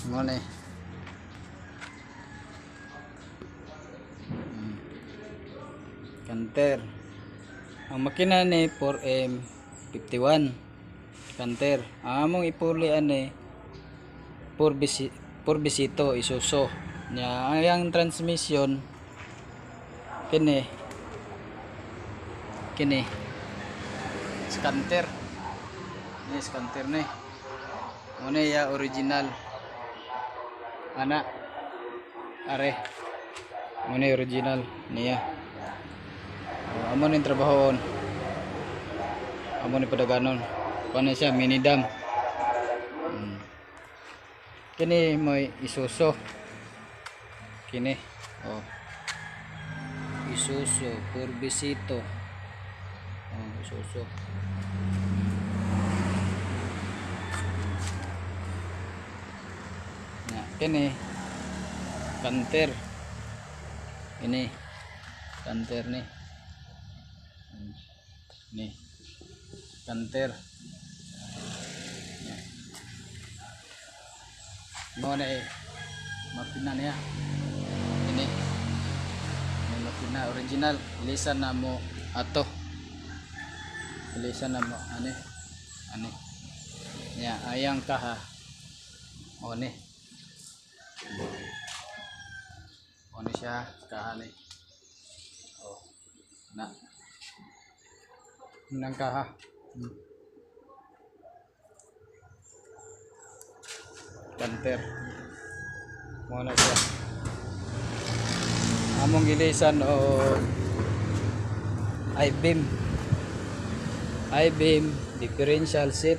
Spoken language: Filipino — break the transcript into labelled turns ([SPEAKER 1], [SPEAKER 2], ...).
[SPEAKER 1] mo ni kanter. Ang makina ni 4M51 kanter. Ang among ipuli ani 4 bisito isuso nya. Ang transmission kini scanter ni scanter ni muna ya original anak are muna original niya. Amo ni trabahon, amo ni padaganon paano siya mini dam. Kini may isuso kini oh isuso purbisito oh isuso na kini kanter ini kanter ni kanter mo na makina niya ini makina original ilisan na mo ato ilisan na mo ani niya ayang kaha o ni siya kaha ni oh na nang kaha kanter mo na siya among ilisan o I-beam differential set